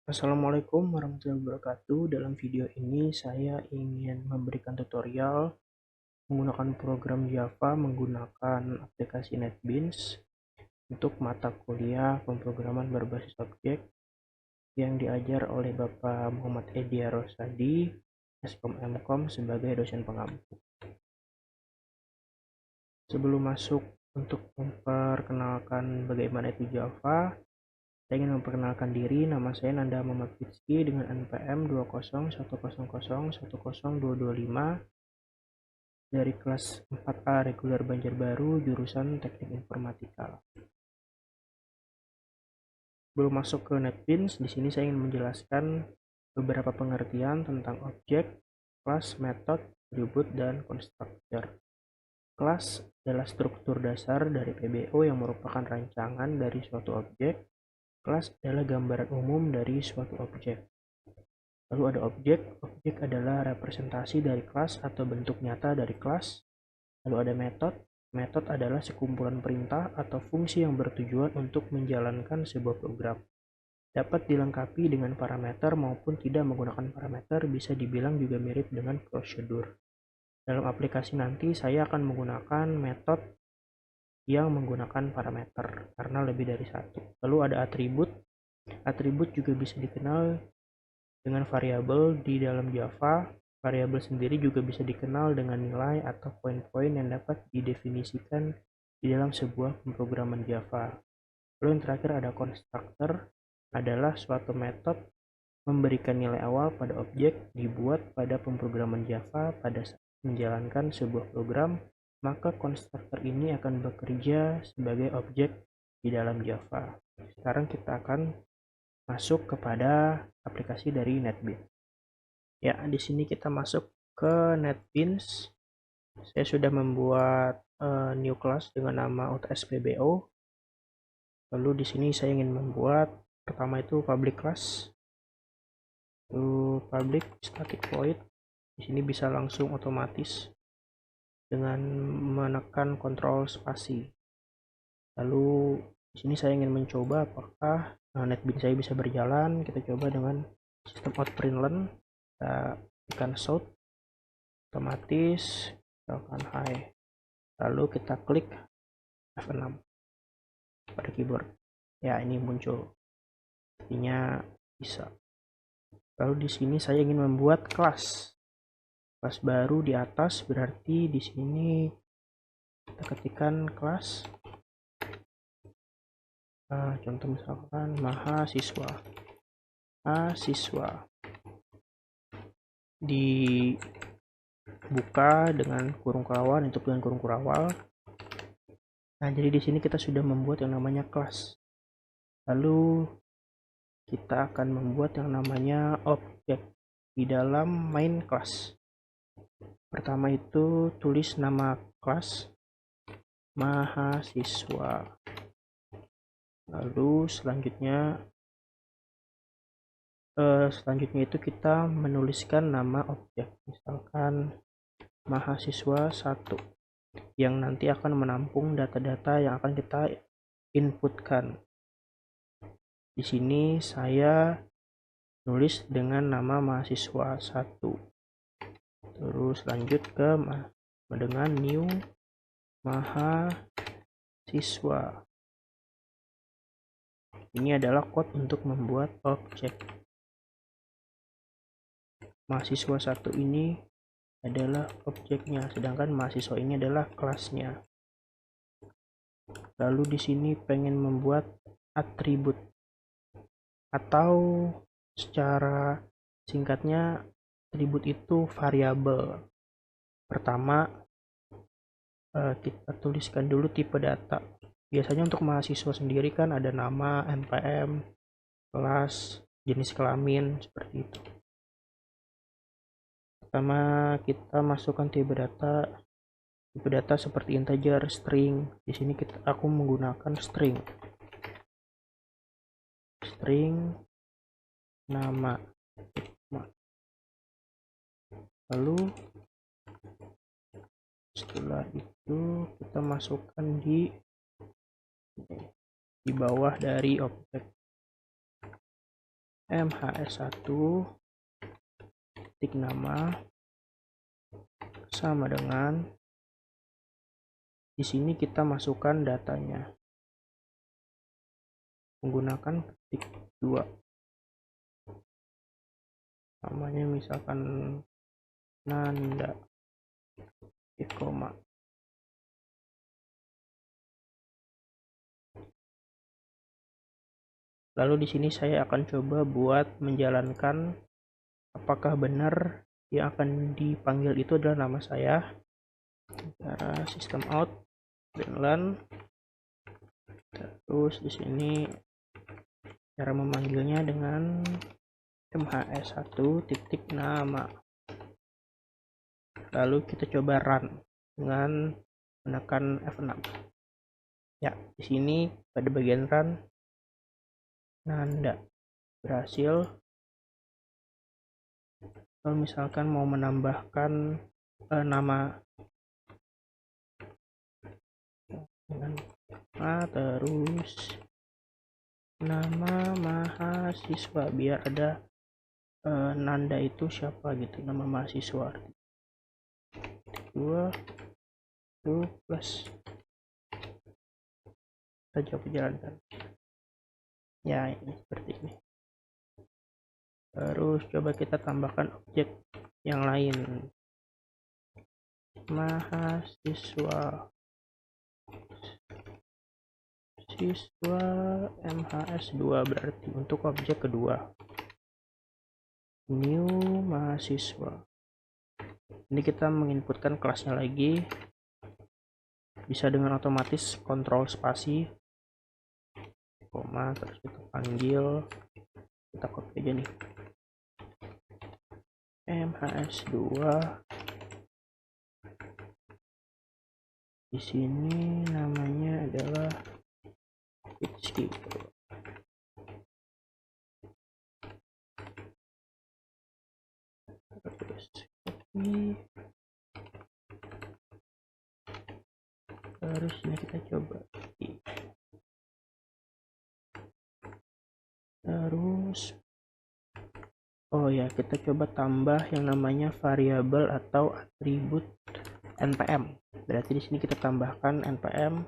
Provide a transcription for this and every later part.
Assalamualaikum warahmatullahi wabarakatuh. Dalam video ini saya ingin memberikan tutorial menggunakan program Java menggunakan aplikasi NetBeans untuk mata kuliah pemrograman berbasis objek yang diajar oleh Bapak Muhammad Edia Rosadi, Skom Mkom sebagai dosen pengampu. Sebelum masuk untuk memperkenalkan bagaimana itu Java, saya ingin memperkenalkan diri. Nama saya Nanda Muhammad Fitski dengan NPM 20100100225 dari kelas 4A reguler Banjarbaru jurusan Teknik Informatika. Belum masuk ke NetBeans, di sini saya ingin menjelaskan beberapa pengertian tentang objek, kelas, metode, atribut, dan konstruktor. Kelas adalah struktur dasar dari PBO yang merupakan rancangan dari suatu objek. Kelas adalah gambaran umum dari suatu objek. Lalu ada objek. Objek adalah representasi dari kelas atau bentuk nyata dari kelas. Lalu ada metode. Metode adalah sekumpulan perintah atau fungsi yang bertujuan untuk menjalankan sebuah program. Dapat dilengkapi dengan parameter maupun tidak menggunakan parameter, bisa dibilang juga mirip dengan prosedur. Dalam aplikasi nanti saya akan menggunakan metode yang menggunakan parameter karena lebih dari satu. Lalu ada atribut. Atribut juga bisa dikenal dengan variabel di dalam Java. Variabel sendiri juga bisa dikenal dengan nilai atau poin-poin yang dapat didefinisikan di dalam sebuah pemrograman Java. Lalu yang terakhir ada konstruktor, adalah suatu metode memberikan nilai awal pada objek dibuat pada pemrograman Java pada saat menjalankan sebuah program, maka konstruktor ini akan bekerja sebagai objek di dalam Java. Sekarang kita akan masuk kepada aplikasi dari NetBeans. Ya, di sini kita masuk ke NetBeans. Saya sudah membuat new class dengan nama UTS PBO. Lalu di sini saya ingin membuat pertama itu public class. Lalu public static void. Di sini bisa langsung otomatis dengan menekan kontrol spasi. Lalu di sini saya ingin mencoba apakah NetBeans saya bisa berjalan. Kita coba dengan sistem out_println. Kita tekan shout, otomatis misalkan high. Lalu kita klik F6 pada keyboard. Ya, ini muncul. Artinya bisa. Lalu di sini saya ingin membuat kelas baru di atas, berarti di sini kita ketikkan kelas. Contoh misalkan mahasiswa. Dibuka dengan kurung kurawal, tutup dengan kurung kurawal. Nah, jadi di sini kita sudah membuat yang namanya kelas. Lalu kita akan membuat yang namanya objek di dalam main class. Pertama itu tulis nama kelas mahasiswa. Lalu selanjutnya itu kita menuliskan nama objek, misalkan mahasiswa 1, yang nanti akan menampung data-data yang akan kita inputkan. Di sini saya nulis dengan nama mahasiswa 1. Terus lanjut ke dengan new mahasiswa. Ini adalah code untuk membuat objek. Mahasiswa 1 ini adalah objeknya, sedangkan mahasiswa ini adalah kelasnya. Lalu di sini pengen membuat atribut, atau secara singkatnya atribut itu variabel. Pertama kita tuliskan dulu tipe data. Biasanya untuk mahasiswa sendiri kan ada nama, NPM, kelas, jenis kelamin, seperti itu. Pertama kita masukkan tipe data. Tipe data seperti integer, string. Di sini aku menggunakan string. String nama. Lalu setelah itu kita masukkan di bawah dari objek. mhs1 titik nama sama dengan, di sini kita masukkan datanya menggunakan ketik 2, namanya misalkan Nanda, koma. Lalu di sini saya akan coba buat menjalankan apakah benar yang akan dipanggil itu adalah nama saya. Cara system out dan run. Terus di sini cara memanggilnya dengan mhs1 titik nama. Lalu kita coba run dengan menekan F6. Ya, di sini pada bagian run Nanda berhasil. Kalau misalkan mau menambahkan nama dengan terus nama mahasiswa biar ada Nanda itu siapa gitu, nama mahasiswa. 2 plus kita coba jalankan. Ya, ini seperti ini. Terus coba kita tambahkan objek yang lain. Mahasiswa siswa MHS2 berarti untuk objek kedua. New mahasiswa. Ini kita menginputkan kelasnya lagi. Bisa dengan otomatis kontrol spasi, koma, terus kita panggil, kita copy aja nih. MHS2. Di sini namanya adalah Fitski. Terus ini. Terus ini kita coba. Terus oh ya, kita coba tambah yang namanya variabel atau atribut npm. Berarti di sini kita tambahkan npm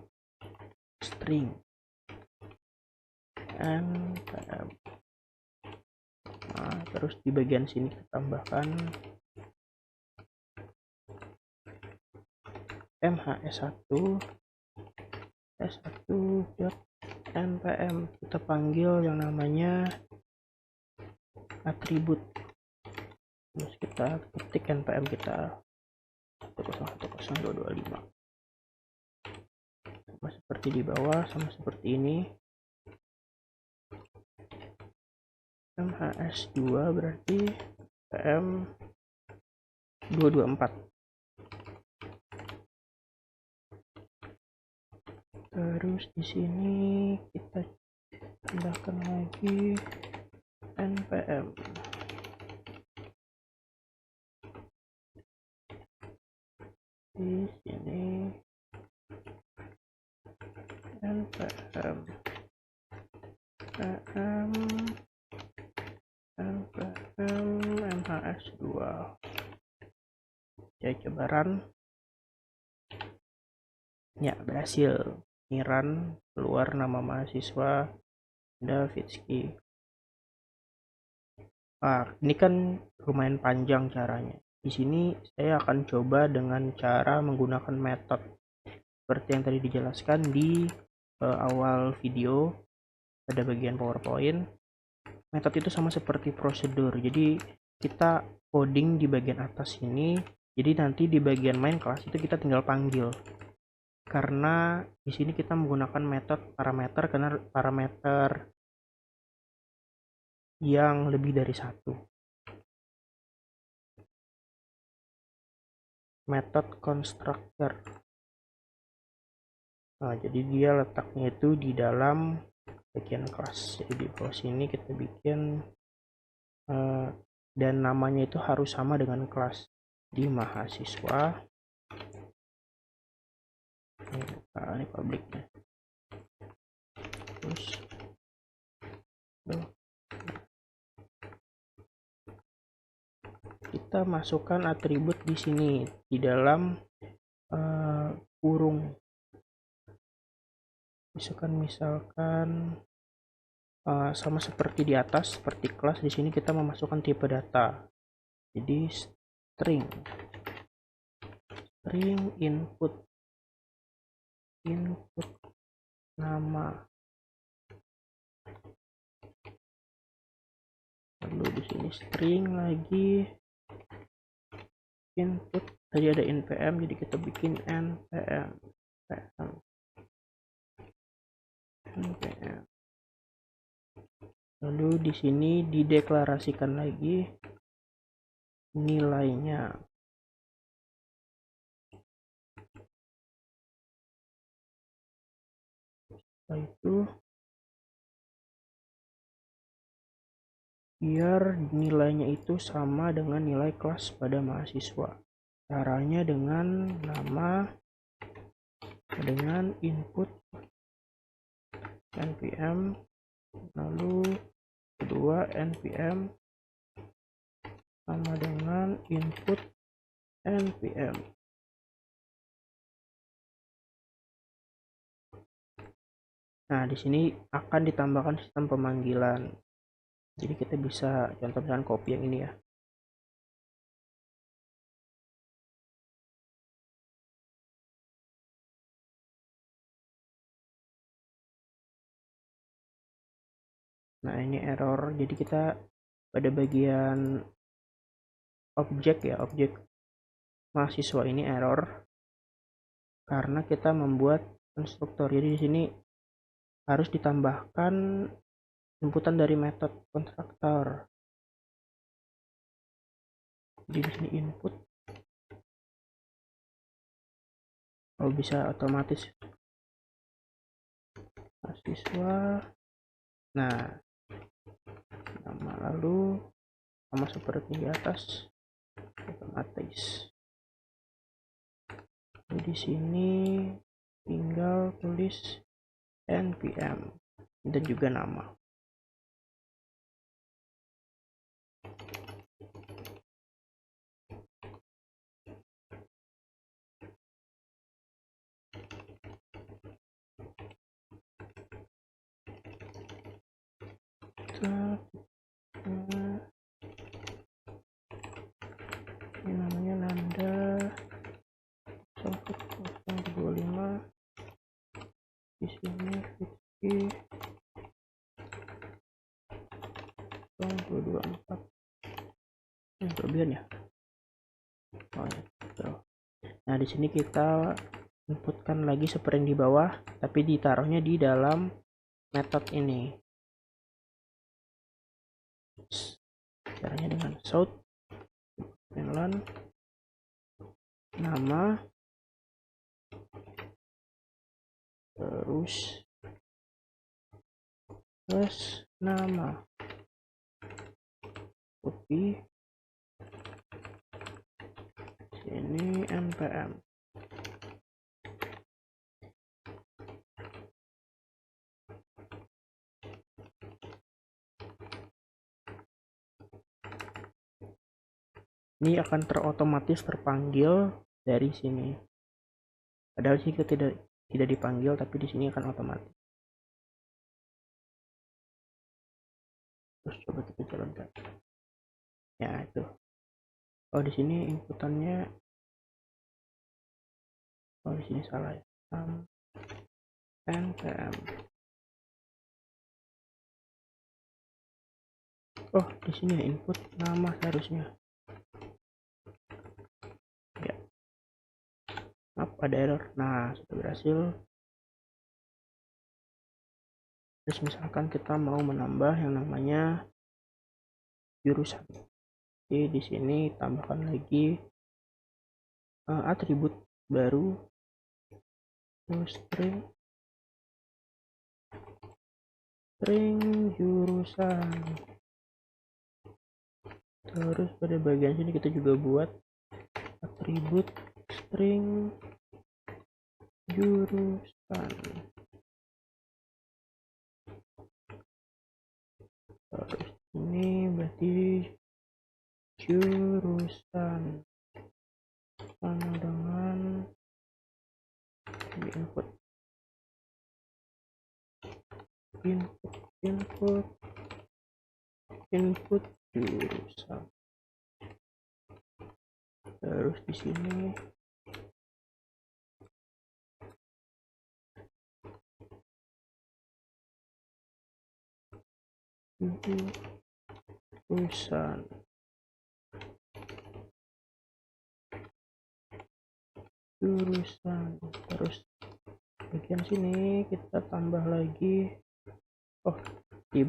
string npm. Nah, terus di bagian sini kita tambahkan mhs1 s1.npm. Kita panggil yang namanya atribut. Terus kita ketik npm kita 1010225 sama seperti di bawah, sama seperti ini. mhs2 berarti npm 224. Terus di sini kita tambahkan lagi npm. Di sini npm mhs2. Saya coba run. Ya, berhasil. Ini run, keluar nama mahasiswa Davitski. Ini kan lumayan panjang caranya. Di sini saya akan coba dengan cara menggunakan metode seperti yang tadi dijelaskan di awal video pada bagian PowerPoint. Metode itu sama seperti prosedur. Jadi kita coding di bagian atas ini. Jadi nanti di bagian main kelas itu kita tinggal panggil. Karena di sini kita menggunakan metode parameter karena parameter yang lebih dari satu. Metode constructor. Nah, jadi dia letaknya itu di dalam bagian kelas. Jadi di bawah sini kita bikin dan namanya itu harus sama dengan kelas. Di mahasiswa. Ini publiknya. Terus kita masukkan atribut di sini di dalam kurung. Misalkan sama seperti di atas, seperti kelas, di sini kita memasukkan tipe data. Jadi string input nama, lalu di sini string lagi input. Tadi ada npm, jadi kita bikin npm. Lalu di sini dideklarasikan lagi nilainya. Setelah itu biar nilainya itu sama dengan nilai kelas pada mahasiswa. Caranya dengan nama, dengan input npm, lalu kedua npm sama dengan input npm. Nah, di sini akan ditambahkan sistem pemanggilan. Jadi kita bisa contoh dengan copy yang ini ya. Nah, ini error. Jadi kita pada bagian objek ya, objek mahasiswa ini error karena kita membuat konstruktor. Jadi di sini harus ditambahkan inputan dari metode konstruktor. Jadi di sini input, kalau bisa otomatis mahasiswa. Nah, nama, lalu sama seperti di atas, otomatis. Jadi di sini tinggal tulis npm dan juga nama. Ini namanya Nanda 025. Di sini Rizky 224. Ini berlebihan ya. Nah, di sini kita inputkan lagi seperti yang di bawah, tapi ditaruhnya di dalam metode ini. Caranya dengan shout melon nama, terus nama, copy sini npm. Ini akan terotomatis terpanggil dari sini. Padahal sih kita tidak dipanggil, tapi di sini akan otomatis. Terus coba kita jalankan. Ya itu. Oh, di sini inputannya. Oh, di sini salah ya. npm. Oh, di sini input nama seharusnya. Ya. Maaf, ada error. Nah, sudah berhasil. Terus misalkan kita mau menambah yang namanya jurusan. Jadi di sini tambahkan lagi atribut baru, string jurusan. Terus pada bagian sini kita juga buat atribut string jurusan. Terus ini berarti jurusan sama dengan input jurusan. Terus di sini jurusan. Terus bagian sini kita tambah lagi di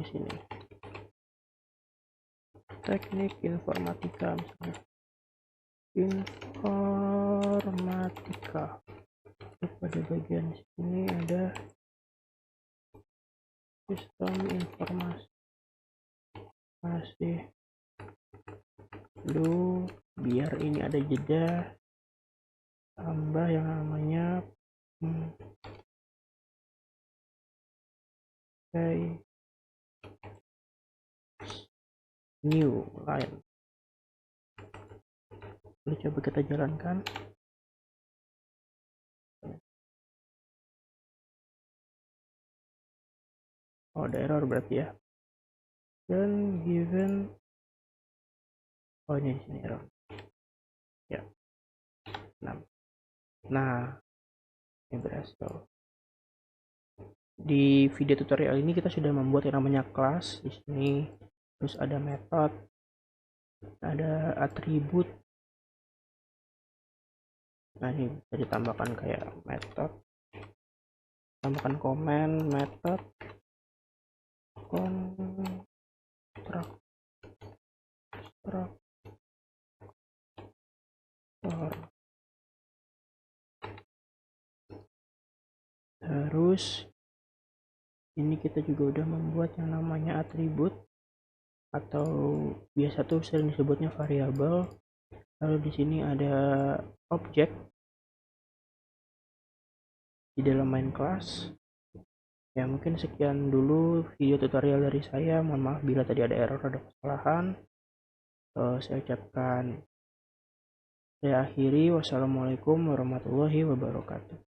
sini teknik informatika, misalnya informatika. Pada bagian sini ada sistem informasi. Lalu biar ini ada jeda, tambah yang namanya new line. Lalu coba kita jalankan. Ada error berarti ya. Dan given ini di sini error ya. Nah ini berhasil. Di video tutorial ini kita sudah membuat yang namanya kelas di sini. Terus ada metode, ada atribut. Nah ini bisa ditambahkan kayak metode, tambahkan komen, metode, konstruktor. Terus ini kita juga udah membuat yang namanya atribut, atau biasa tuh sering disebutnya variabel. Lalu di sini ada objek di dalam main class. Ya mungkin sekian dulu video tutorial dari saya. Mohon maaf bila tadi ada error, ada kesalahan. Saya ucapkan, saya akhiri. Wassalamualaikum warahmatullahi wabarakatuh.